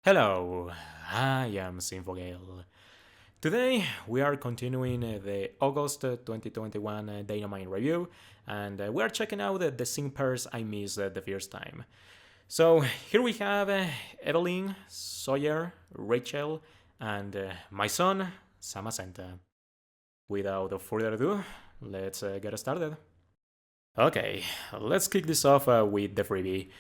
Hello, I am Zinfogel. Today we are continuing the August 2021 Datamine review, and we are checking out the sync pairs I missed the first time. So here we have Evelyn, Sawyer, Rachel, and my son, Zamazenta. Without further ado, let's get started. Okay, let's kick this off with the freebie.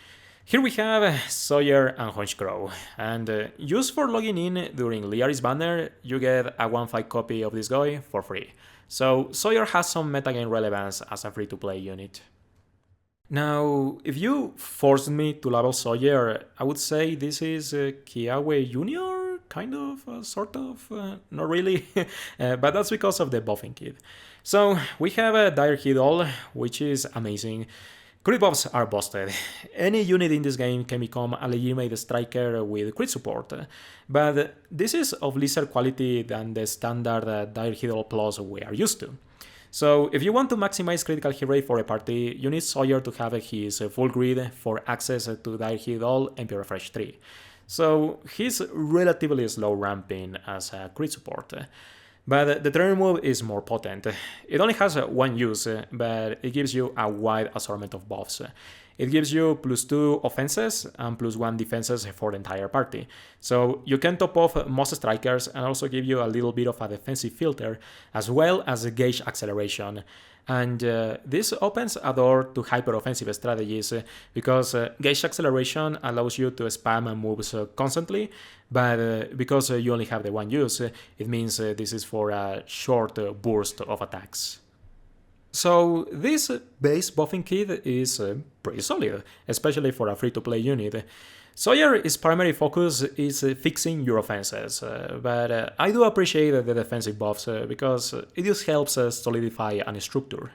Here we have Sawyer and Honchkrow, and just for logging in during Liaris banner, you get a 1.5 copy of this guy for free. So Sawyer has some metagame relevance as a free-to-play unit. Now, if you forced me to level Sawyer, I would say this is Kiawe Junior, kind of, sort of, not really, but that's because of the buffing kit. So we have a Dire Hidol, which is amazing. Crit buffs are busted. Any unit in this game can become a legitimate striker with crit support, but this is of lesser quality than the standard Dire Hidol Plus we are used to. So if you want to maximize critical hit rate for a party, you need Sawyer to have his full grid for access to Dire Hidol and Pure Refresh 3. So he's relatively slow ramping as a crit support. But the trainer move is more potent. It only has one use, but it gives you a wide assortment of buffs. It gives you +2 offenses and +1 defenses for the entire party. So you can top off most strikers and also give you a little bit of a defensive filter, as well as a gauge acceleration. And this opens a door to hyper-offensive strategies because gauge acceleration allows you to spam moves constantly, but because you only have the one use, it means this is for a short burst of attacks. So this base buffing kit is pretty solid, especially for a free-to-play unit. Sawyer's primary focus is fixing your offenses, but I do appreciate the defensive buffs because it just helps solidify an structure.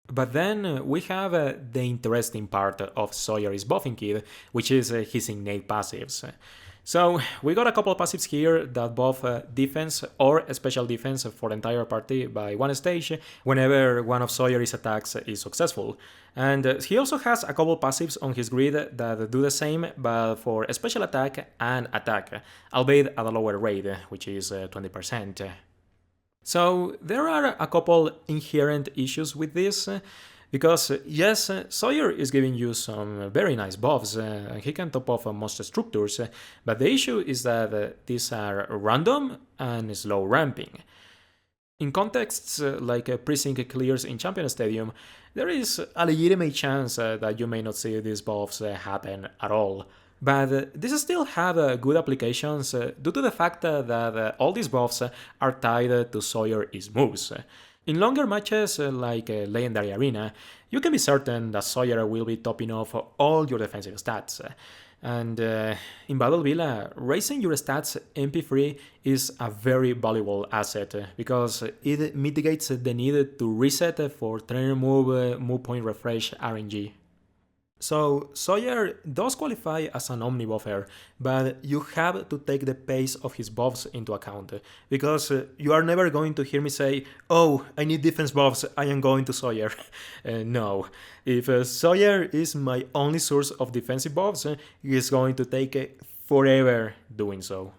But then we have the interesting part of Sawyer's buffing kit, which is his innate passives. So we got a couple of passives here that buff defense or special defense for the entire party by one stage whenever one of Sawyer's attacks is successful. And he also has a couple passives on his grid that do the same but for a special attack and attack, albeit at a lower rate, which is 20%. So there are a couple inherent issues with this. Because yes, Sawyer is giving you some very nice buffs, and he can top off most structures, but the issue is that these are random and slow ramping. In contexts like pre-sync clears in Champion Stadium, there is a legitimate chance that you may not see these buffs happen at all. But these still have good applications due to the fact that all these buffs are tied to Sawyer's moves. In longer matches like Legendary Arena, you can be certain that Sawyer will be topping off all your defensive stats. And in Battle Villa, raising your stats MP3 is a very valuable asset because it mitigates the need to reset for trainer move point refresh RNG. So Sawyer does qualify as an omni buffer, but you have to take the pace of his buffs into account, because you are never going to hear me say, oh, I need defense buffs, I am going to Sawyer. No, if Sawyer is my only source of defensive buffs, he is going to take forever doing so.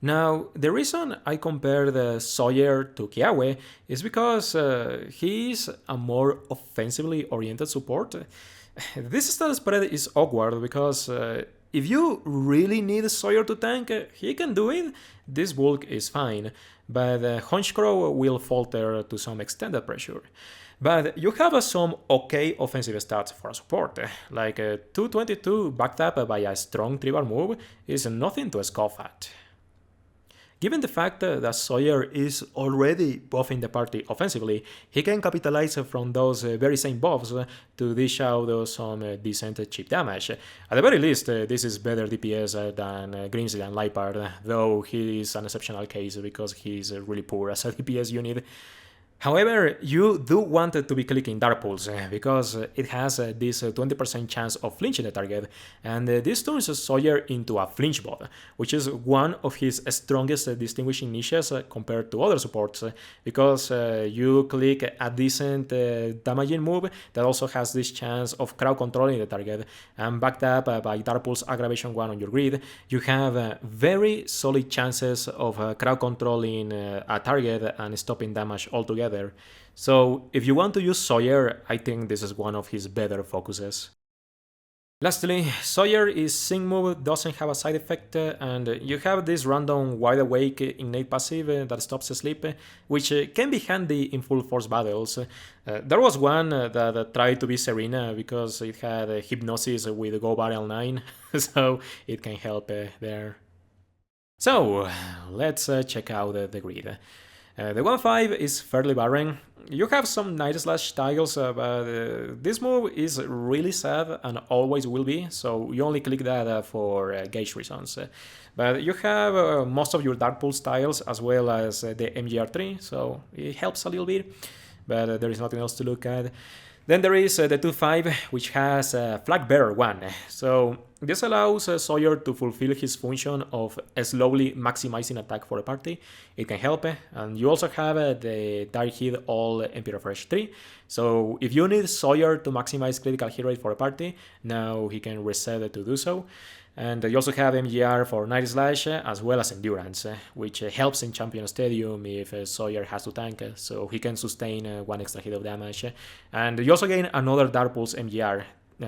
Now, the reason I compared Sawyer to Kiawe is because he is a more offensively oriented support. This stat spread is awkward because if you really need Sawyer to tank, he can do it, this bulk is fine, but Honchkrow will falter to some extended pressure. But you have some okay offensive stats for a support, like 222 backed by a strong tribal move is nothing to scoff at. Given the fact that Sawyer is already buffing the party offensively, he can capitalize from those very same buffs to dish out some decent chip damage. At the very least, this is better DPS than Grimsley and Lipard, though he is an exceptional case because he's really poor as a DPS unit. However, you do want to be clicking Dark Pulse because it has this 20% chance of flinching the target, and this turns Sawyer into a flinch bot, which is one of his strongest distinguishing niches compared to other supports, because you click a decent damaging move that also has this chance of crowd controlling the target, and backed up by Dark Pulse Aggravation 1 on your grid, you have very solid chances of crowd controlling a target and stopping damage altogether. So if you want to use Sawyer, I think this is one of his better focuses. Lastly, Sawyer's Sync move doesn't have a side effect, and you have this random Wide Awake innate passive that stops sleep, which can be handy in full force battles. There was one that tried to be Serena because it had Hypnosis with Go Barrel 9, so it can help there. So, let's check out the grid. The 1-5 is fairly barren. You have some Night Slash tiles, but this move is really sad and always will be, so you only click that for gauge reasons. But you have most of your Dark Pulse tiles as well as the MGR3, so it helps a little bit, but there is nothing else to look at. Then there is the 2-5, which has Flag Bearer 1. So this allows Sawyer to fulfill his function of slowly maximizing attack for a party. It can help, and you also have the Direct Hit All MP Refresh 3. So if you need Sawyer to maximize critical hit rate for a party, now he can reset to do so. And you also have MGR for Night Slash as well as Endurance, which helps in Champion Stadium if Sawyer has to tank, so he can sustain one extra hit of damage. And you also gain another Dark Pulse MGR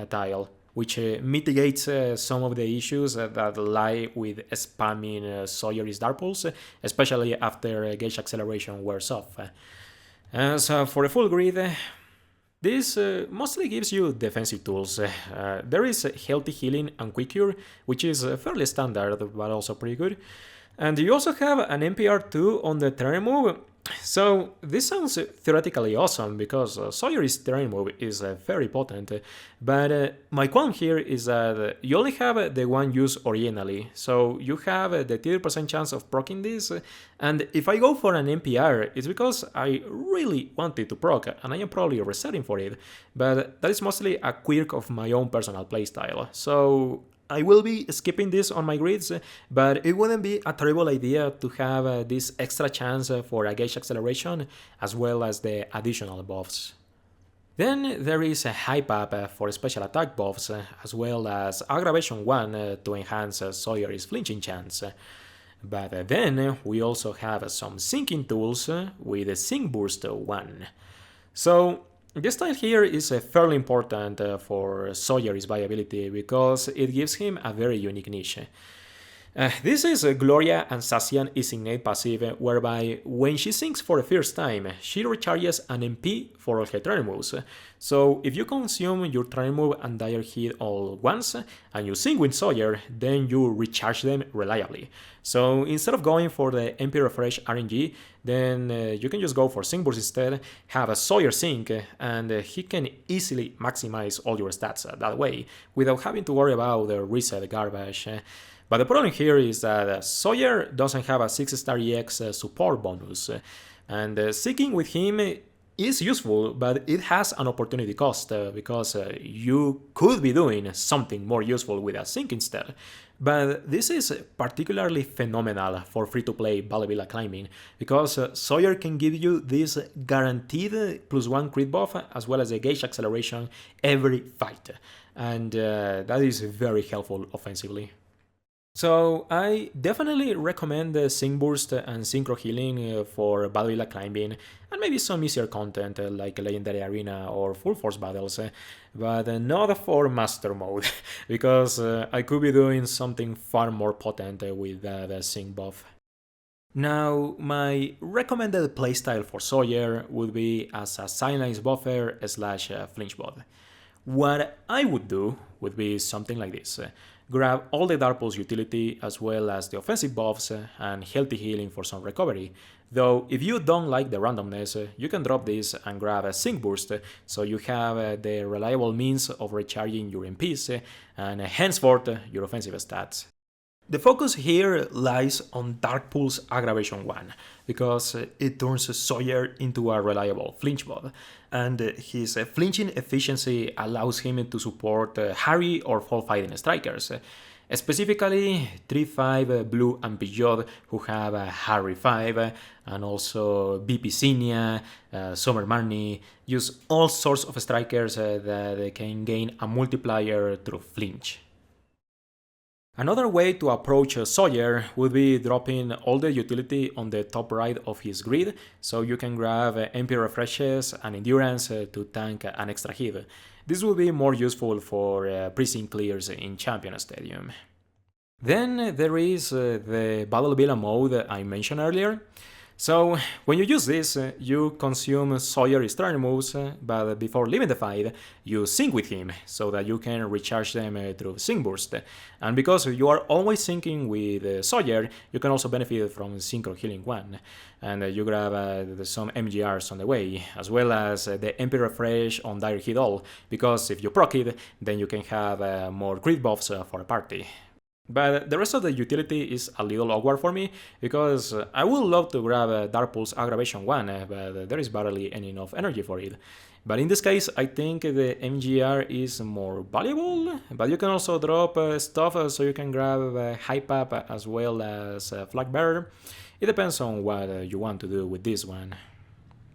tile, which mitigates some of the issues that lie with spamming Sawyer's Dark Pulse, especially after Gauge Acceleration wears off. So for a full grid, this mostly gives you defensive tools. There is Healthy Healing and Quick Cure, which is fairly standard but also pretty good. And you also have an NPR2 on the terrain move. So this sounds theoretically awesome because Sawyer's terrain move is very potent, but my qualm here is that you only have the one used originally, so you have the 30% chance of proccing this, and if I go for an NPR, it's because I really wanted to proc, and I am probably resetting for it, but that is mostly a quirk of my own personal playstyle, so I will be skipping this on my grids, but it wouldn't be a terrible idea to have this extra chance for a gauge acceleration as well as the additional buffs. Then there is a hype up for special attack buffs as well as aggravation 1 to enhance Sawyer's flinching chance. But then we also have some syncing tools with Sync Burst 1. So this tile here is fairly important for Sawyer's viability because it gives him a very unique niche. This is Gloria and Sassian's innate passive, whereby when she sinks for the first time, she recharges an MP for all her turn moves. So if you consume your turn move and dire hit all once, and you sink with Sawyer, then you recharge them reliably. So instead of going for the MP Refresh RNG, then you can just go for Sync Burst instead, have a Sawyer sync, and he can easily maximize all your stats that way, without having to worry about the reset garbage. But the problem here is that Sawyer doesn't have a 6-star EX support bonus, and syncing with him is useful, but it has an opportunity cost because you could be doing something more useful with a sync instead. But this is particularly phenomenal for free-to-play Balabilla climbing, because Sawyer can give you this guaranteed +1 crit buff as well as a gauge acceleration every fight, and that is very helpful offensively. So I definitely recommend the Sync Burst and Synchro Healing for Balabilla climbing, and maybe some easier content like Legendary Arena or Full Force battles, but not for Master Mode, because I could be doing something far more potent with the Sync buff. Now, my recommended playstyle for Sawyer would be as a Silence Buffer / Flinch bot. What I would do would be something like this. Grab all the Dark Pulse utility as well as the offensive buffs and Healthy Healing for some recovery. Though if you don't like the randomness, you can drop this and grab a Sync Burst, so you have the reliable means of recharging your MPs and henceforth your offensive stats. The focus here lies on Dark Pulse Aggravation 1, because it turns Sawyer into a reliable flinch bot, and his flinching efficiency allows him to support harry or fall fighting strikers. Specifically, 3-5 Blue and Pidgeot, who have Harry 5, and also BP Zinnia, Summer Marnie, use all sorts of strikers that can gain a multiplier through flinch. Another way to approach Sawyer would be dropping all the utility on the top right of his grid, so you can grab MP refreshes and endurance to tank an extra hit. This will be more useful for precinct clears in Champion Stadium. Then there is the Battle Villa mode I mentioned earlier. So when you use this, you consume Sawyer's turn moves, but before leaving the fight, you sync with him, so that you can recharge them through Sync Burst. And because you are always syncing with Sawyer, you can also benefit from Synchro Healing 1. And you grab some MGRs on the way, as well as the MP Refresh on Dire Hit All, because if you proc it, then you can have more crit buffs for a party. But the rest of the utility is a little awkward for me, because I would love to grab Dark Pulse Aggravation 1, but there is barely any enough energy for it. But in this case, I think the MGR is more valuable, but you can also drop stuff so you can grab Hype Up as well as Flag Bearer. It depends on what you want to do with this one.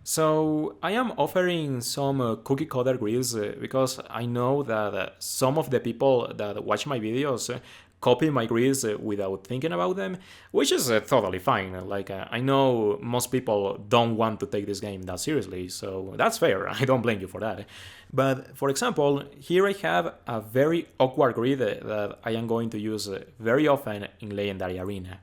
So I am offering some cookie cutter grids because I know that some of the people that watch my videos copy my grids without thinking about them, which is totally fine. Like, I know most people don't want to take this game that seriously, so that's fair, I don't blame you for that. But for example, here I have a very awkward grid that I am going to use very often in Legendary Arena.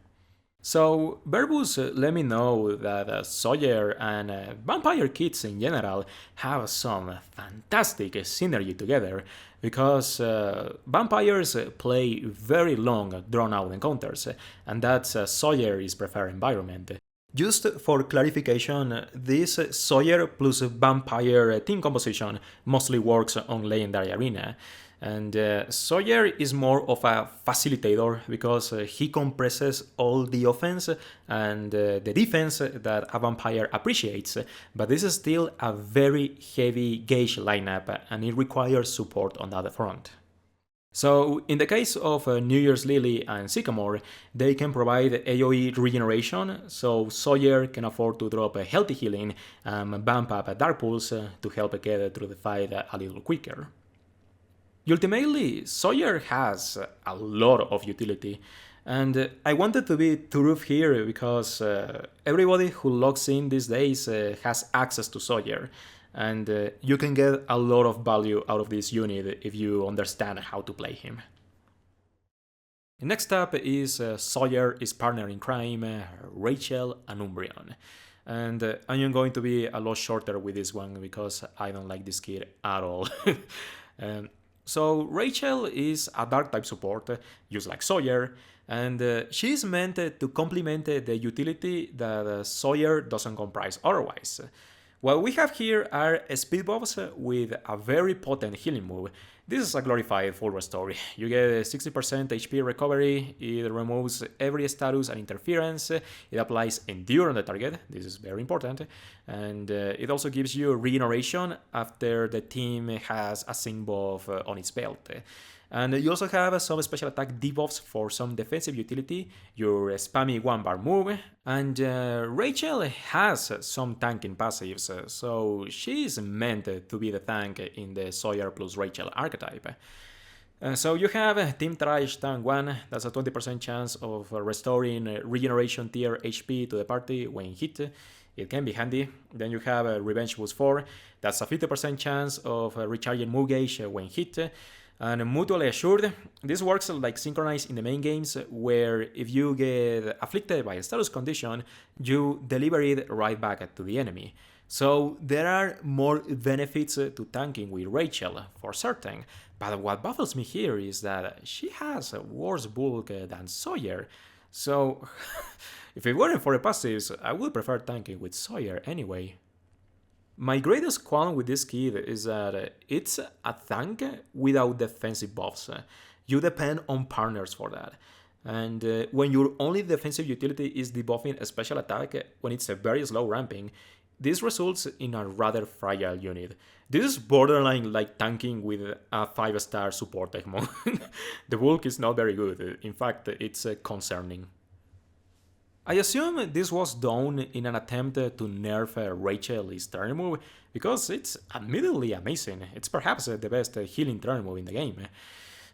So Verbus let me know that Sawyer and Vampire Kids in general have some fantastic synergy together, because vampires play very long, drawn-out encounters, and that's Sawyer's preferred environment. Just for clarification, this Sawyer plus Vampire team composition mostly works on Legendary Arena, and Sawyer is more of a facilitator because he compresses all the offense and the defense that a vampire appreciates, but this is still a very heavy gauge lineup and it requires support on that front. So in the case of New Year's Lily and Sycamore, they can provide AoE regeneration, so Sawyer can afford to drop a Healthy Healing and bump up a Dark Pulse to help get through the fight a little quicker. Ultimately, Sawyer has a lot of utility, and I wanted to be truth here because everybody who logs in these days has access to Sawyer, and you can get a lot of value out of this unit if you understand how to play him. Next up is Sawyer's partner in crime, Rachel and Umbreon. And I am going to be a lot shorter with this one because I don't like this kid at all. So Rachel is a dark type support, just like Sawyer, and she is meant to complement the utility that Sawyer doesn't comprise otherwise. What we have here are speed buffs with a very potent healing move. This is a glorified full restore. You get 60% HP recovery, it removes every status and interference, it applies Endure on the target, this is very important, and it also gives you regeneration after the team has a sync buff on its belt. And you also have some special attack debuffs for some defensive utility, your spammy 1-bar move, and Rachel has some tanking passives, so she is meant to be the tank in the Sawyer plus Rachel archetype. So you have Team Trash Tank 1, that's a 20% chance of restoring regeneration tier HP to the party when hit. It can be handy. Then you have Revenge Boost 4, that's a 50% chance of recharging move gauge when hit. And Mutually Assured, this works like synchronized in the main games, where if you get afflicted by a status condition, you deliver it right back to the enemy. So there are more benefits to tanking with Rachel, for certain, but what baffles me here is that she has a worse bulk than Sawyer, so if it weren't for the passives, I would prefer tanking with Sawyer anyway. My greatest qualm with this kid is that it's a tank without defensive buffs. You depend on partners for that. And when your only defensive utility is debuffing a special attack when it's a very slow ramping, this results in a rather fragile unit. This is borderline like tanking with a 5-star support Egmont. The bulk is not very good, in fact it's concerning. I assume this was done in an attempt to nerf Rachel's turn move, because it's admittedly amazing. It's perhaps the best healing turn move in the game.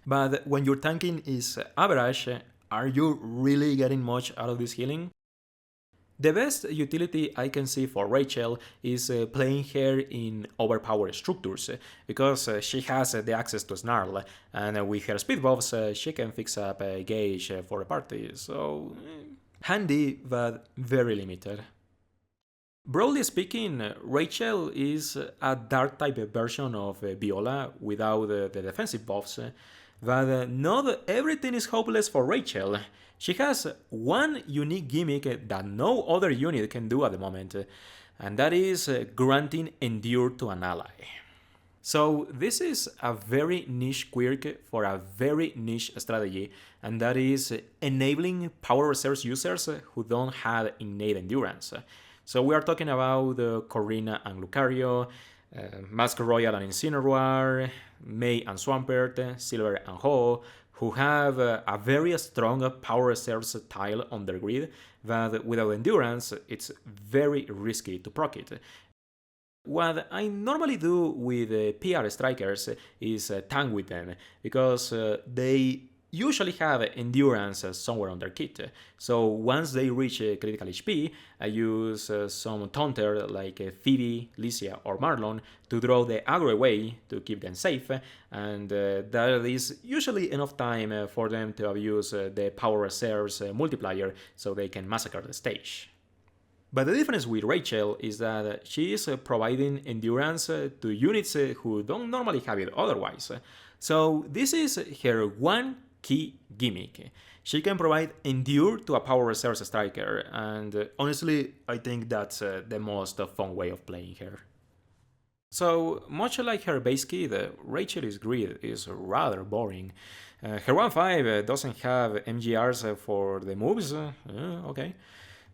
But when your tanking is average, are you really getting much out of this healing? The best utility I can see for Rachel is playing her in overpowered structures, because she has the access to Snarl, and with her speed buffs she can fix up a gauge for the party, so handy but very limited. Broadly speaking, Rachel is a dark type version of Viola without the defensive buffs, but not everything is hopeless for Rachel. She has one unique gimmick that no other unit can do at the moment, and that is granting Endure to an ally. So this is a very niche quirk for a very niche strategy, and that is enabling power reserves users who don't have innate endurance. So we are talking about Corina and Lucario, Mask Royal and Incineroar, May and Swampert, Silver and Ho, who have a very strong power reserves tile on their grid, but without endurance, it's very risky to proc it. What I normally do with PR strikers is tank with them, because they usually have endurance somewhere on their kit. So once they reach critical HP, I use some taunter like Phoebe, Lycia or Marlon to draw the aggro away to keep them safe, and that is usually enough time for them to abuse the power reserves multiplier so they can massacre the stage. But the difference with Rachel is that she is providing endurance to units who don't normally have it otherwise. So this is her one key gimmick. She can provide Endure to a power reserves striker, and honestly, I think that's the most fun way of playing her. So, much like her base kit, Rachel's grid is rather boring. Her 1-5 doesn't have MGRs for the moves, okay.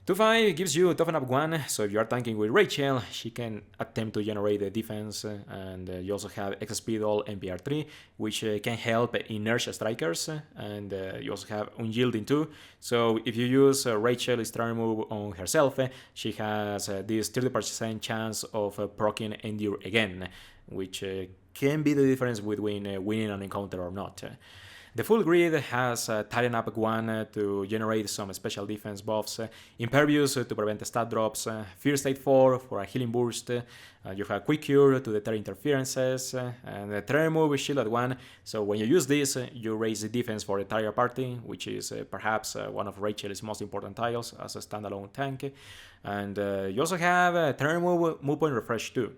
2-5 gives you Toughen Up 1, so if you are tanking with Rachel, she can attempt to generate the defense, and you also have X-Speed All MPR3, which can help inertia strikers, and you also have Unyielding 2, so if you use Rachel's turn move on herself, she has this 30% chance of proccing Endure again, which can be the difference between winning an encounter or not. The full grid has Tighten Up 1 to generate some special defense buffs, Impervious to prevent stat drops, Fear State 4 for a healing boost, you have Quick Cure to deter interferences, and Terror Move Shield at 1, so when you use this, you raise the defense for the entire party, which is perhaps one of Rachel's most important tiles as a standalone tank, and you also have Terror Move Point Refresh 2.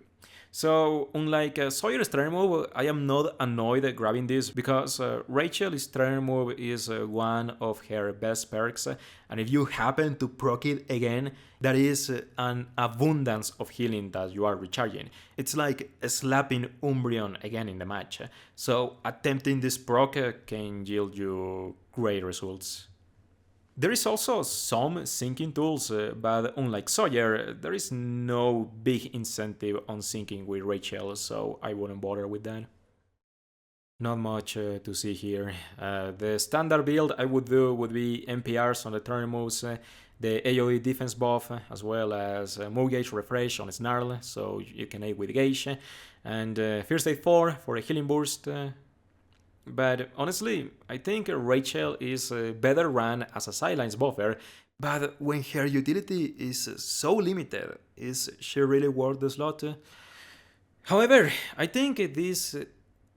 So, unlike Sawyer's turn move, I am not annoyed grabbing this, because Rachel's turn move is one of her best perks, and if you happen to proc it again, that is an abundance of healing that you are recharging. It's like slapping Umbreon again in the match, so attempting this proc can yield you great results. There is also some syncing tools, but unlike Sawyer, there is no big incentive on syncing with Rachel, so I wouldn't bother with that. Not much to see here. The standard build I would do would be MPRs on the turn moves, the AoE defense buff, as well as move gauge refresh on Snarl, so you can aid with gauge, and Fear State 4 for a healing boost. But honestly, I think Rachel is better run as a sidelines buffer, but when her utility is so limited, is she really worth the slot? However, I think this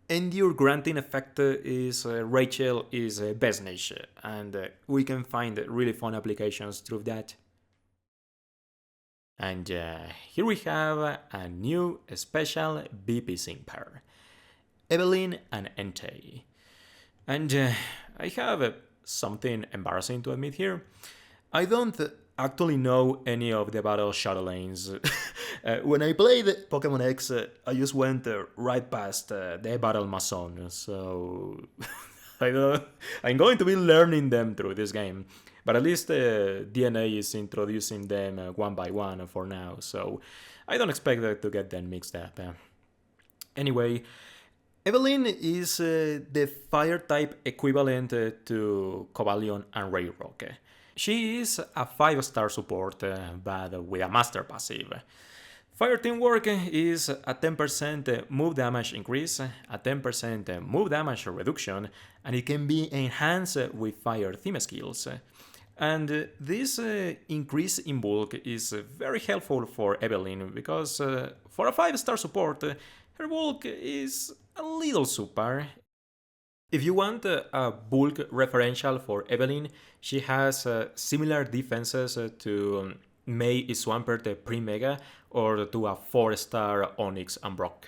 Endure granting effect is Rachel is best niche, and we can find really fun applications through that. And here we have a new special BP sync pair. Evelyn and Entei. And I have something embarrassing to admit here. I don't actually know any of the battle shadow lanes. When I played Pokémon X, I just went right past the battle Mason, so I'm going to be learning them through this game. But at least DNA is introducing them one by one for now, so I don't expect to get them mixed up. Anyway, Evelyn is the fire type equivalent to Cobalion and Rayrock. She is a 5-star support, but with a master passive. Fire Teamwork is a 10% move damage increase, a 10% move damage reduction, and it can be enhanced with fire theme skills. And this increase in bulk is very helpful for Evelyn because for a 5-star support, her bulk is a little super. If you want a bulk referential for Evelyn, she has similar defenses to May Swampert Pre-Mega or to a 4-star Onyx and Brock.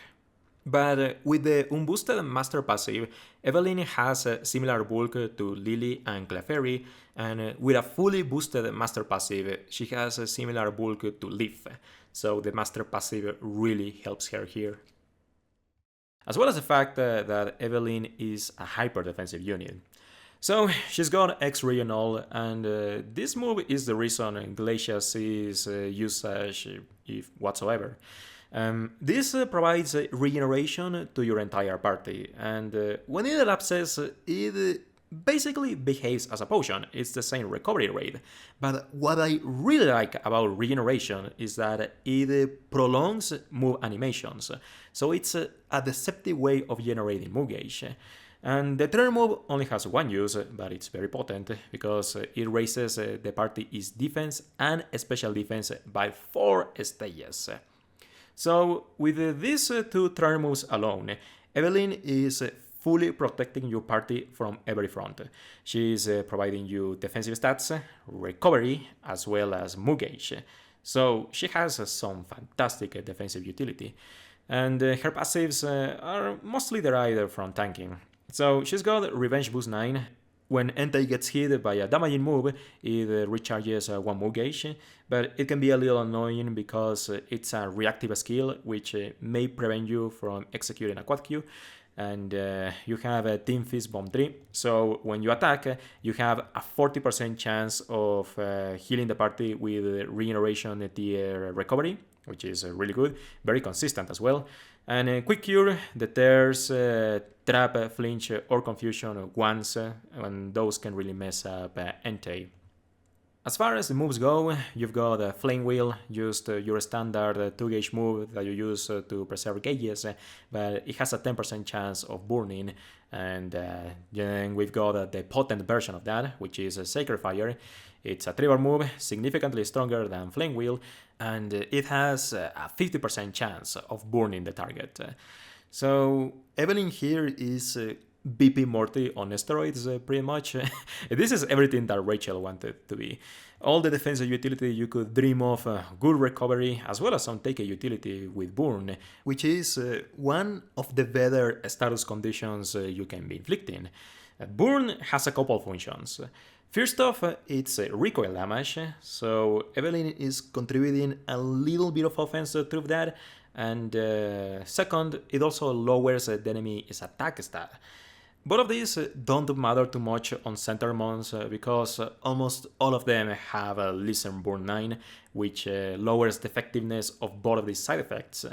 But with the unboosted Master Passive, Evelyn has a similar bulk to Lily and Clefairy, and with a fully boosted Master Passive, she has a similar bulk to Leaf, so the Master Passive really helps her here. As well as the fact that Evelyn is a hyper defensive unit. So she's got X-Regional, and this move is the reason Glacier sees usage, if whatsoever. This provides regeneration to your entire party, and when it elapses, it basically behaves as a potion. It's the same recovery rate. But what I really like about regeneration is that it prolongs move animations, so it's a deceptive way of generating move gauge. And the turn move only has one use, but it's very potent because it raises the party's defense and special defense by 4 stages. So with these 2 turn moves alone, Evelyn is fully protecting your party from every front. She is providing you defensive stats, recovery, as well as move gauge. So she has some fantastic defensive utility. And her passives are mostly derived from tanking. So she's got Revenge Boost 9. When Entei gets hit by a damaging move, it recharges 1 move gauge, but it can be a little annoying because it's a reactive skill which may prevent you from executing a quad Q, and you have a Team Fist Bomb 3, so when you attack, you have a 40% chance of healing the party with Regeneration tier recovery, which is really good, very consistent as well. And Quick Cure deters Trap, Flinch, or Confusion once, and those can really mess up Entei. As far as the moves go, you've got Flame Wheel, just your standard 2-gauge move that you use to preserve gauges, but it has a 10% chance of burning, and then we've got the potent version of that, which is Sacred Fire. It's a trigger move, significantly stronger than Flame Wheel, and it has a 50% chance of burning the target. So Evelyn here is BP Morty on steroids, pretty much. This is everything that Rachel wanted to be. All the defensive utility you could dream of, good recovery, as well as some take utility with Burn, which is one of the better status conditions you can be inflicting. Burn has a couple functions. First off, it's recoil damage, so Evelyn is contributing a little bit of offense through that, and second, it also lowers the enemy's attack stat. Both of these don't matter too much on center mons because almost all of them have a Listen Burn 9, which lowers the effectiveness of both of these side effects,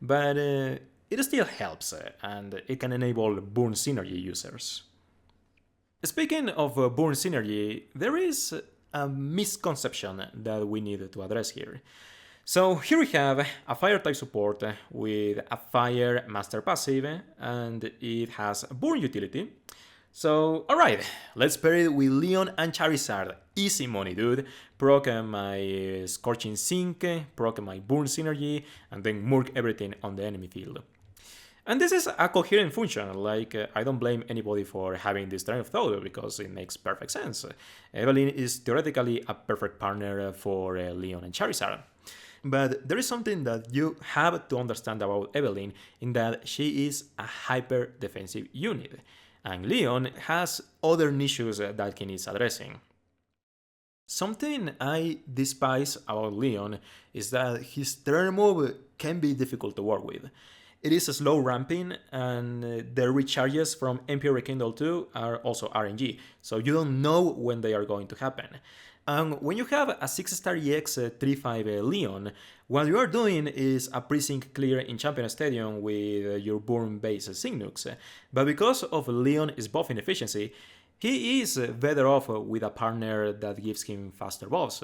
but it still helps, and it can enable Burn Synergy users. Speaking of Burn Synergy, there is a misconception that we need to address here. So here we have a fire type support with a fire master passive, and it has burn utility. So alright, let's pair it with Rion and Charizard. Easy money, dude. Proc my Scorching Sink, proc my burn synergy, and then murk everything on the enemy field. And this is a coherent function, like I don't blame anybody for having this train of thought because it makes perfect sense. Evelyn is theoretically a perfect partner for Rion and Charizard. But there is something that you have to understand about Evelyn in that she is a hyper defensive unit, and Rion has other niches that he needs addressing. Something I despise about Rion is that his turn move can be difficult to work with. It is a slow ramping, and the recharges from MP Rekindle 2 are also RNG, so you don't know when they are going to happen. And when you have a 6-star EX 3-5 Leon, what you are doing is a pre-sync clear in Champion Stadium with your burn-based Signux. But because of Leon's buffing efficiency, he is better off with a partner that gives him faster buffs.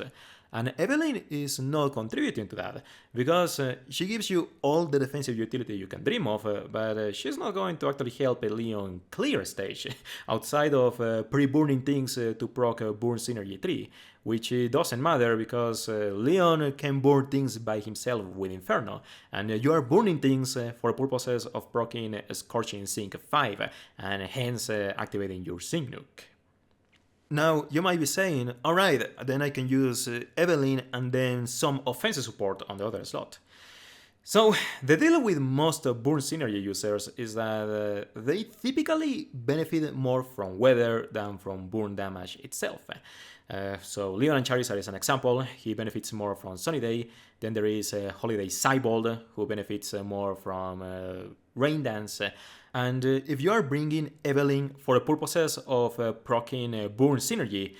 And Evelyn is not contributing to that, because she gives you all the defensive utility you can dream of, but she's not going to actually help Leon clear stage, outside of pre-burning things to proc Burn Synergy 3, which doesn't matter because Leon can burn things by himself with Inferno, and you are burning things for purposes of proccing Scorching Sync 5, and hence activating your Sync Nuke. Now, you might be saying, alright, then I can use Evelyn and then some offensive support on the other slot. So, the deal with most Burn Synergy users is that they typically benefit more from weather than from burn damage itself. So, Leon and Charizard is an example. He benefits more from Sunny Day. Then there is Holiday Cybold, who benefits more from Rain Dance. And if you are bringing Evelyn for the purposes of proccing Burn Synergy,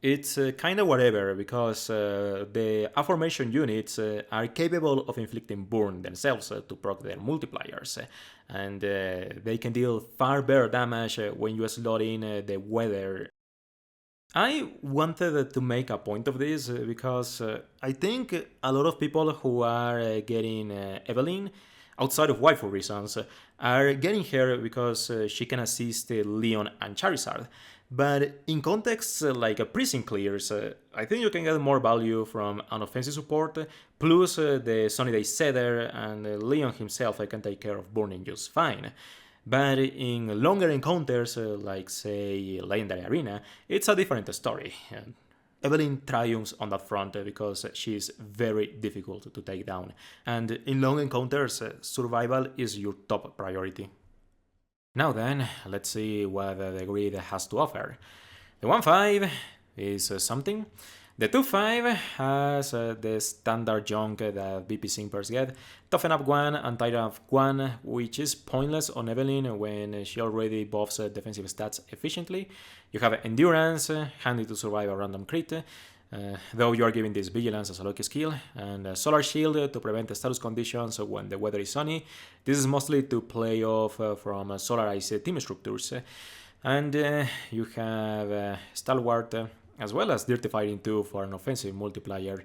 it's kinda whatever, because the aforementioned units are capable of inflicting burn themselves to proc their multipliers, and they can deal far better damage when you slot in the weather. I wanted to make a point of this because I think a lot of people who are getting Evelyn, outside of waifu reasons, are getting her because she can assist Leon and Charizard. But in contexts like a prison clears, I think you can get more value from an offensive support, plus the Sunny Day Setter, and Leon himself can take care of burning just fine. But in longer encounters, like say Legendary Arena, it's a different story. Evelyn triumphs on that front because she's very difficult to take down, and in long encounters, survival is your top priority. Now then, let's see what the grid has to offer. The 1-5 is something. The 2-5 has the standard junk that BP Simpers get, Toughen Up 1 and Tighten Up 1, which is pointless on Evelyn when she already buffs defensive stats efficiently. You have Endurance, handy to survive a random crit, though you are giving this Vigilance as a lucky skill, and Solar Shield to prevent status conditions when the weather is sunny. This is mostly to play off from solarized team structures. And you have Stalwart, as well as Dirty Fighting 2 for an offensive multiplier.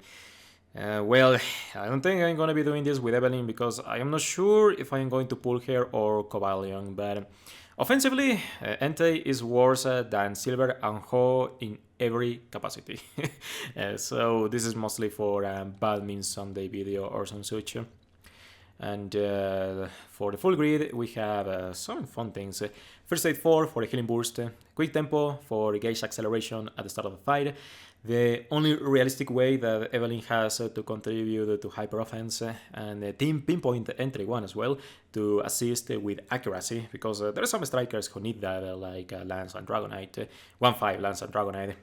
Well, I don't think I'm going to be doing this with Evelyn because I am not sure if I'm going to pull her or Cobalion, but offensively, Entei is worse than Silver and Ho in every capacity. So this is mostly for Bad Means Sunday video or some such. And for the full grid, we have some fun things. First Aid 4 for the Healing Burst, Quick Tempo for Gauge Acceleration at the start of the fight. The only realistic way that Evelyn has to contribute to Hyper Offense, and Team Pinpoint Entry 1 as well, to assist with accuracy, because there are some strikers who need that, like Lance and Dragonite, 1-5 Lance and Dragonite.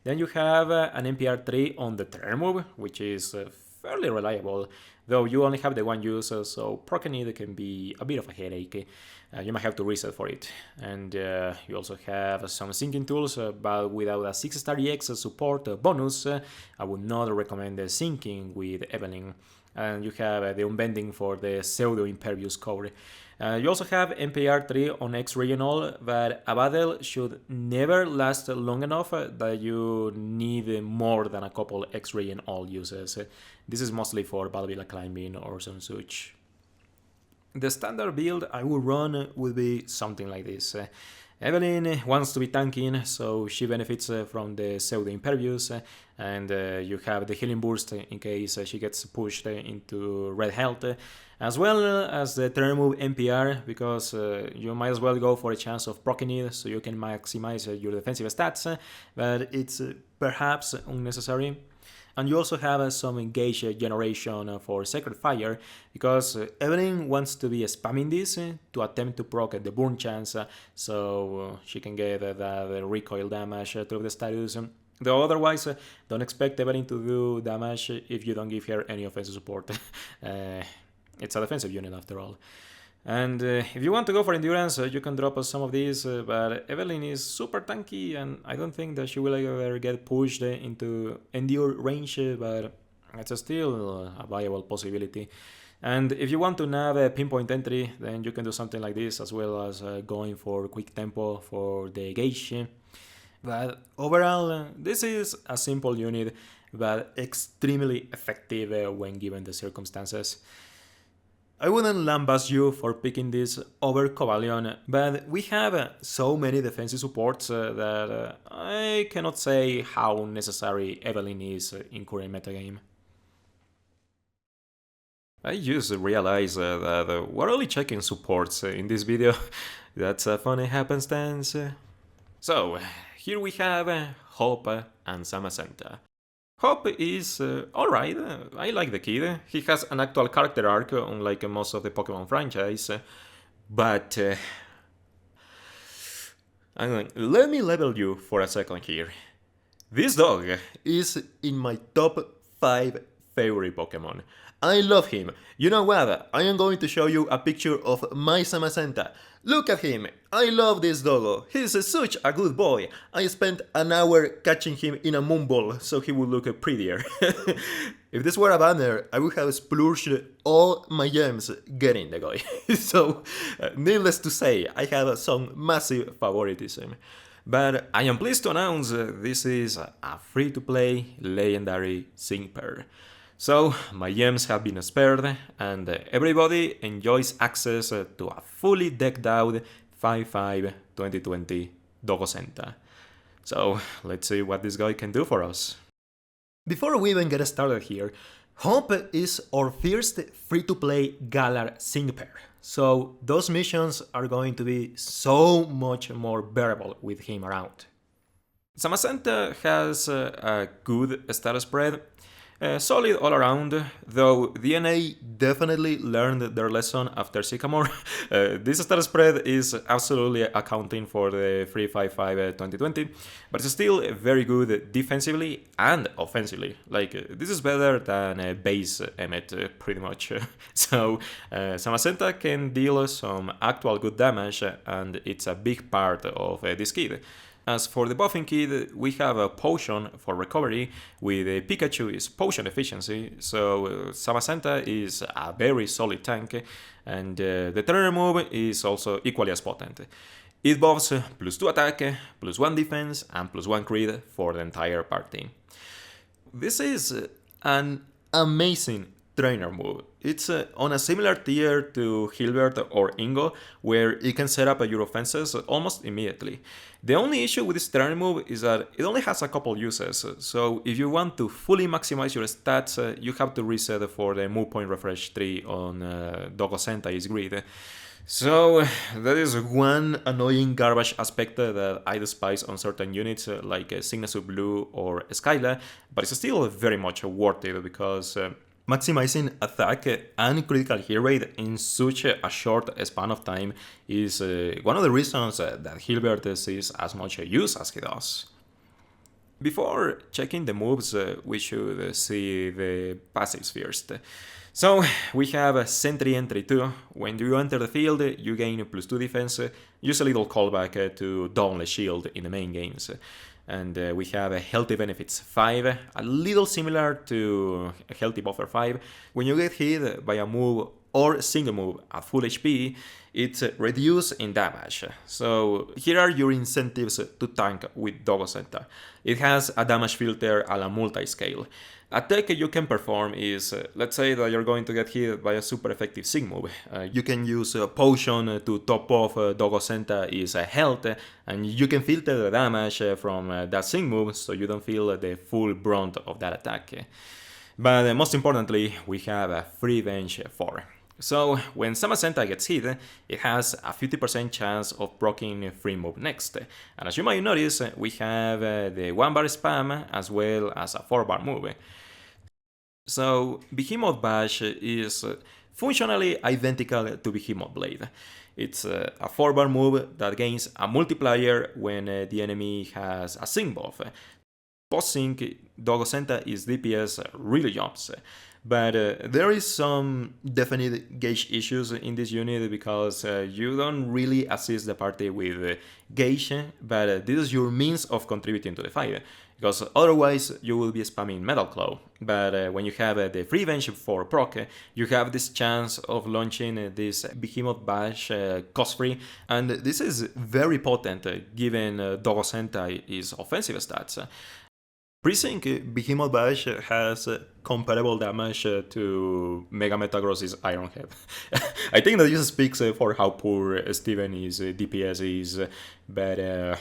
Then you have an NPR 3 on the turn move, which is fairly reliable, though you only have the one use, so proccing it can be a bit of a headache. You might have to reset for it. And you also have some syncing tools, but without a 6-star EX support bonus, I would not recommend syncing with Evelyn. And you have the Unbending for the Pseudo Impervious core. You also have MPR 3 on X Regional, but a battle should never last long enough that you need more than a couple X Regional uses. This is mostly for Battle climbing or some such. The standard build I would run would be something like this. Evelyn wants to be tanking, so she benefits from the Pseudo Impervious, and you have the Healing Burst in case she gets pushed into red health, as well as the turn move NPR, because you might as well go for a chance of proccing it so you can maximize your defensive stats, but it's perhaps unnecessary. And you also have some engage generation for Sacred Fire, because Evelyn wants to be spamming this to attempt to proc the burn chance, so she can get that recoil damage through the status. Though otherwise, don't expect Evelyn to do damage if you don't give her any offensive support. it's a defensive unit after all. And if you want to go for endurance, you can drop some of these, but Evelyn is super tanky, and I don't think that she will ever get pushed into endure range, but it's still a viable possibility. And if you want to nav a pinpoint entry, then you can do something like this, as well as going for quick tempo for the gauge. But overall, this is a simple unit, but extremely effective when given the circumstances. I wouldn't lambast you for picking this over Cobalion, but we have so many defensive supports that I cannot say how necessary Evelyn is in current metagame. I just realized that we're only checking supports in this video. That's a funny happenstance. So, here we have Hope and Zamazenta. Hope is alright, I like the kid. He has an actual character arc, unlike most of the Pokémon franchise. But let me level you for a second here. This dog is in my top 5 favorite Pokémon. I love him. You know what? I am going to show you a picture of my Zamazenta. Look at him. I love this doggo. He's such a good boy. I spent an hour catching him in a moonball so he would look prettier. If this were a banner, I would have splurged all my gems getting the guy. So, needless to say, I have some massive favoritism. But I am pleased to announce this is a free-to-play legendary sync pair. So, my gems have been spared, and everybody enjoys access to a fully decked out 5-5 2020 Dogosenta. So, let's see what this guy can do for us. Before we even get started here, Hope is our first free-to-play Galar sync pair. So, those missions are going to be so much more bearable with him around. Zamazenta has a good stat spread. Solid all around, though DNA definitely learned their lesson after Sycamore. This stat spread is absolutely accounting for the 3-5-5 2020, but it's still very good defensively and offensively. Like, this is better than base Emmet, pretty much. So, Zamazenta can deal some actual good damage, and it's a big part of this kit. As for the buffing kit, we have a potion for recovery, with Pikachu's potion efficiency, so Zamazenta is a very solid tank, and the trainer move is also equally as potent. It buffs +2 attack, +1 defense, and +1 crit for the entire party. This is an amazing trainer move. It's on a similar tier to Hilbert or Ingo, where you can set up your offenses almost immediately. The only issue with this trainer move is that it only has a couple uses, so if you want to fully maximize your stats, you have to reset for the move point refresh tree on Dogosentai's grid. So that is one annoying garbage aspect that I despise on certain units like Signature Blue or Skyla, but it's still very much worth it because maximizing attack and critical hit rate in such a short span of time is one of the reasons that Hilbert sees as much use as he does. Before checking the moves, we should see the passives first. So we have Sentry Entry 2. When you enter the field, you gain +2 defense. Use a little callback to Dauntless Shield in the main games. And we have a Healthy Benefits 5, a little similar to a Healthy Buffer 5. When you get hit by a move or single move at full HP, it's reduced in damage. So here are your incentives to tank with Dogosenta. It has a damage filter a la multi-scale. A tech you can perform is, let's say that you're going to get hit by a super effective sync move. You can use a potion to top off Dogosenta's health, and you can filter the damage from that sync move so you don't feel the full brunt of that attack. But most importantly, we have a Free Bench 4. So when Zamazenta gets hit, it has a 50% chance of proccing free move next. And as you might notice, we have the 1-bar spam as well as a 4-bar move. So Behemoth Bash is functionally identical to Behemoth Blade. It's a 4-bar move that gains a multiplier when the enemy has a sync buff. Post-sync, Dogosenta's DPS really jumps, But there is some definite gauge issues in this unit because you don't really assist the party with gauge, but this is your means of contributing to the fight. Because otherwise you will be spamming Metal Claw. But when you have the Free Bench for proc, you have this chance of launching this Behemoth Bash cost-free, and this is very potent given Dogosenta is offensive stats. Pre-sync Behemoth Bash has comparable damage to Mega Metagross's Iron Head. I think that this speaks for how poor Steven's DPS is, but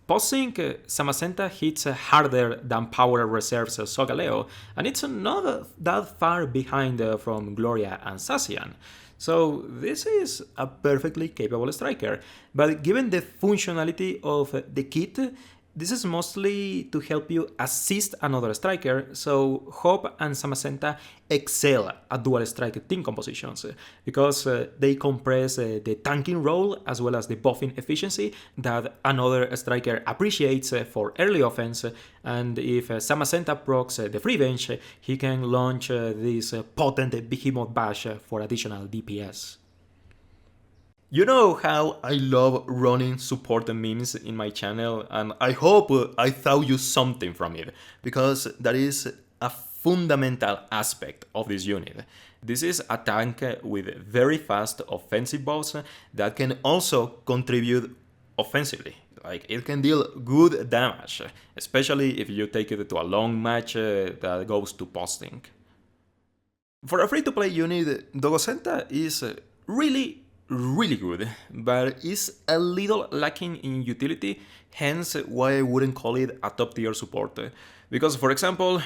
post-sync Zamazenta hits harder than Power Reserve's Sogaleo, and it's not that far behind from Gloria and Sassian. So this is a perfectly capable striker, but given the functionality of the kit, this is mostly to help you assist another striker, so Hope and Zamazenta excel at dual strike team compositions because they compress the tanking role as well as the buffing efficiency that another striker appreciates for early offense, and if Zamazenta procs the free bench, he can launch this potent Behemoth Bash for additional DPS. You know how I love running support memes in my channel, and I hope I taught you something from it, because that is a fundamental aspect of this unit. This is a tank with very fast offensive buffs that can also contribute offensively. Like, it can deal good damage, especially if you take it to a long match that goes to posting. For a free-to-play unit, Dogosenta is really good, but is a little lacking in utility, hence why I wouldn't call it a top tier support. Because, for example,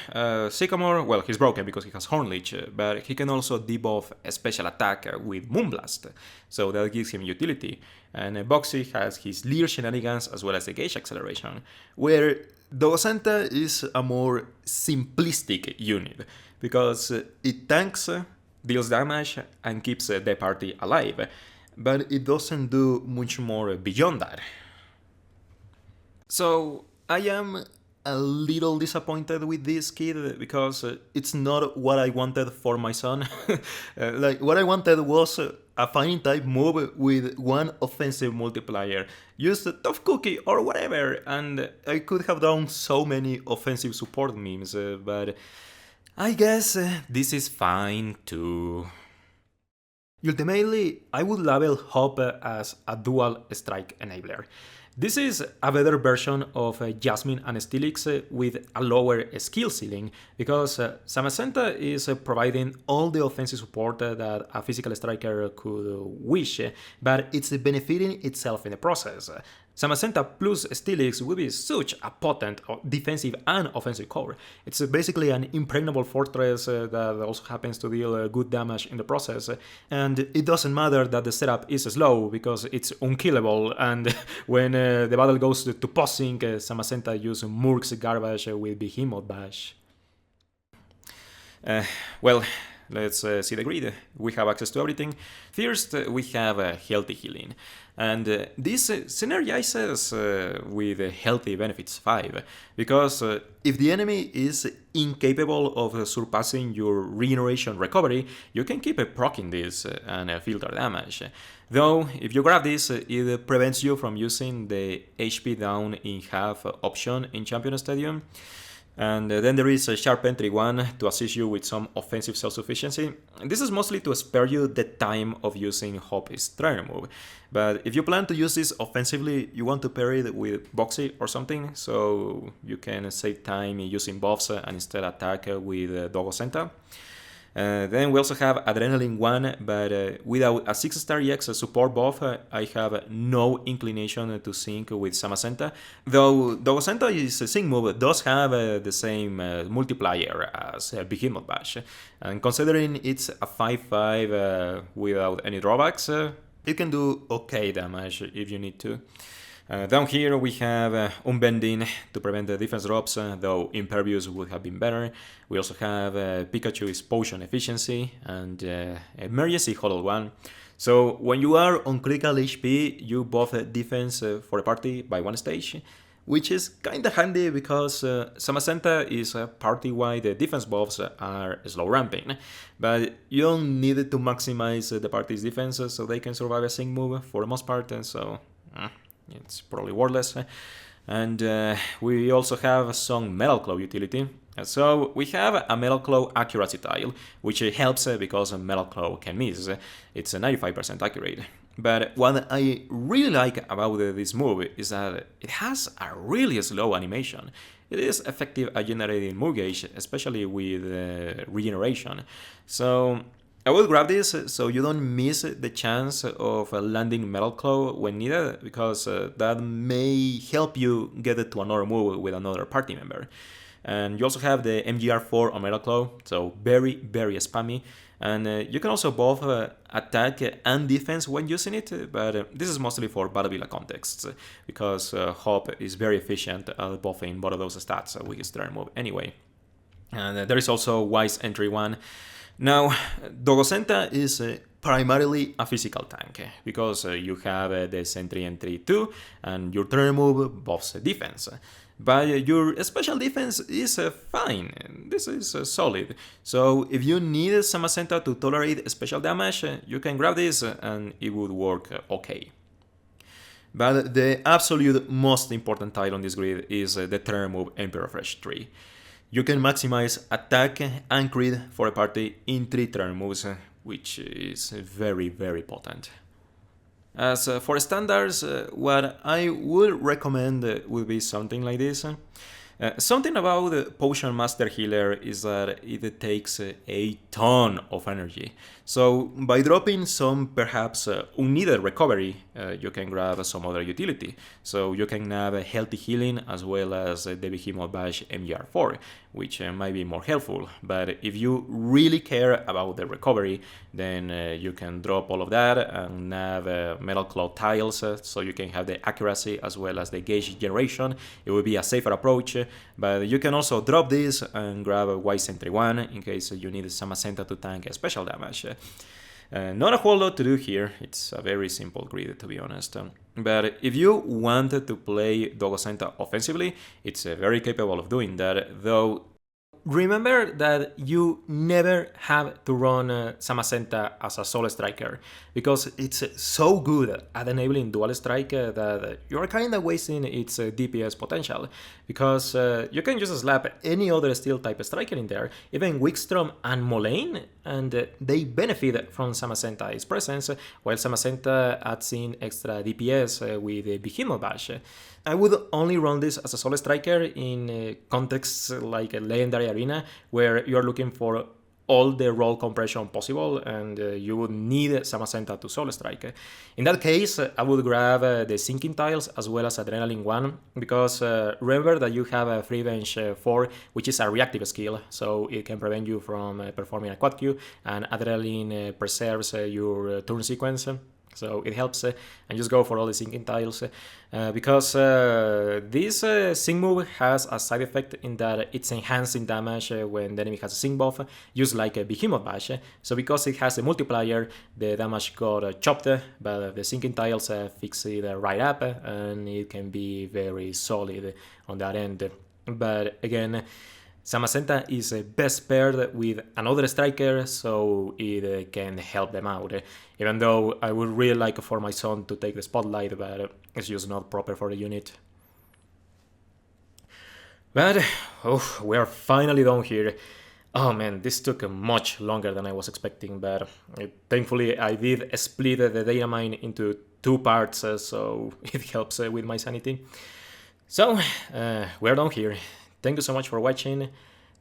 Sycamore, well, he's broken because he has Hornleech, but he can also debuff a special attack with Moonblast, so that gives him utility. And Boxy has his Leer shenanigans as well as the Gauge acceleration, where Dogosenta is a more simplistic unit, because it tanks, deals damage, and keeps the party alive, but it doesn't do much more beyond that. So I am a little disappointed with this kid because it's not what I wanted for my son. Like, what I wanted was a fighting type move with one offensive multiplier. Use the Tough Cookie or whatever, and I could have done so many offensive support memes, but I guess this is fine too. Ultimately, I would label Hop as a dual strike enabler. This is a better version of Jasmine and Steelix with a lower skill ceiling, because Zamazenta is providing all the offensive support that a physical striker could wish, but it's benefiting itself in the process. Zamazenta plus Steelix would be such a potent defensive and offensive core. It's basically an impregnable fortress that also happens to deal good damage in the process, and it doesn't matter that the setup is slow because it's unkillable, and when the battle goes to posting, Zamazenta uses Murk's garbage with Behemoth Bash. Well, let's see the grid. We have access to everything. First, we have Healthy Healing. And this synergizes with Healthy Benefits 5, because if the enemy is incapable of surpassing your regeneration recovery, you can keep proccing this and filter damage. Though, if you grab this, it prevents you from using the HP down in half option in Champion Stadium. And then there is a Sharp Entry 1 to assist you with some offensive self-sufficiency. This is mostly to spare you the time of using Hope's trainer move. But if you plan to use this offensively, you want to pair it with Boxy or something, so you can save time using buffs and instead attack with Dogosenta. Then we also have Adrenaline 1, but without a 6-star EX support buff, I have no inclination to sync with Zamazenta, though Dogosenta's sync move does have the same multiplier as Behemoth Bash, and considering it's a 5-5 without any drawbacks, it can do okay damage if you need to. Down here we have Unbending to prevent the defense drops, though Impervious would have been better. We also have Pikachu's Potion Efficiency and Emergency Huddle 1. So when you are on critical HP, you buff defense for the party by one stage. which is kinda handy because Zamazenta is a party why the defense buffs are slow ramping, but you don't need to maximize the party's defense so they can survive a sync move for the most part, so it's probably worthless. And we also have some Metal Claw utility. So we have a Metal Claw accuracy tile, which helps because Metal Claw can miss. It's a 95% accurate. But what I really like about this move is that it has a really slow animation. It is effective at generating move gauge, especially with regeneration. So I will grab this so you don't miss the chance of landing Metal Claw when needed, because that may help you get it to another move with another party member. And you also have the MGR4 on Metal Claw, so very, very spammy. And you can also both attack and defense when using it, but this is mostly for Battlefield contexts, because Hop is very efficient at buffing both of those stats with his turn move anyway. And there is also Wise Entry 1. Now, Dogosenta is primarily a physical tank, because you have the Sentry Entry 2, and your turn move buffs defense. But your special defense is fine, this is solid. So if you need Zamazenta to tolerate special damage, you can grab this and it would work okay. But the absolute most important tile on this grid is the turn move Emperor Fresh 3. You can maximize attack and crit for a party in 3 turn moves, which is very, very potent. As for standards, what I would recommend would be something like this. Something about the Potion Master Healer is that it takes a ton of energy. So by dropping some perhaps unneeded recovery, you can grab some other utility. So you can have a healthy healing as well as the Behemoth Bash MGR4, which might be more helpful. But if you really care about the recovery, then you can drop all of that and have Metal Claw tiles, so you can have the accuracy as well as the gauge generation. It would be a safer approach, but you can also drop this and grab a Wise Entry 1 in case you need Zamazenta to tank special damage. Not a whole lot to do here, it's a very simple grid to be honest. But if you want to play Dogosenta offensively, it's very capable of doing that, though remember that you never have to run Zamazenta as a solo striker, because it's so good at enabling dual strike that you're kinda wasting its DPS potential, because you can just slap any other steel type striker in there, even Wickstrom and Molayne, and they benefit from Zamazenta's presence, while Zamazenta adds in extra DPS with the Behemoth Bash. I would only run this as a solo striker in contexts like a Legendary Arena, where you're looking for all the roll compression possible, and you would need Zamazenta to solo strike. In that case, I would grab the Sinking Tiles as well as Adrenaline 1, because remember that you have a Free Bench 4, which is a reactive skill, so it can prevent you from performing a quad Q, and Adrenaline preserves your turn sequence. So it helps, and just go for all the Sinking Tiles, because this Sync move has a side effect in that it's enhancing damage when the enemy has a Sync buff, just like a Behemoth Bash. So because it has a multiplier, the damage got chopped, but the Sinking Tiles fix it right up, and it can be very solid on that end. But again, Zamazenta is best paired with another striker, so it can help them out. Even though I would really like for my son to take the spotlight, but it's just not proper for the unit. But, we are finally done here. Oh man, this took much longer than I was expecting, but thankfully I did split the Datamine into 2 parts, so it helps with my sanity. So, we're done here. Thank you so much for watching,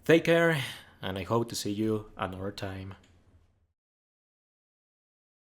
take care, and I hope to see you another time.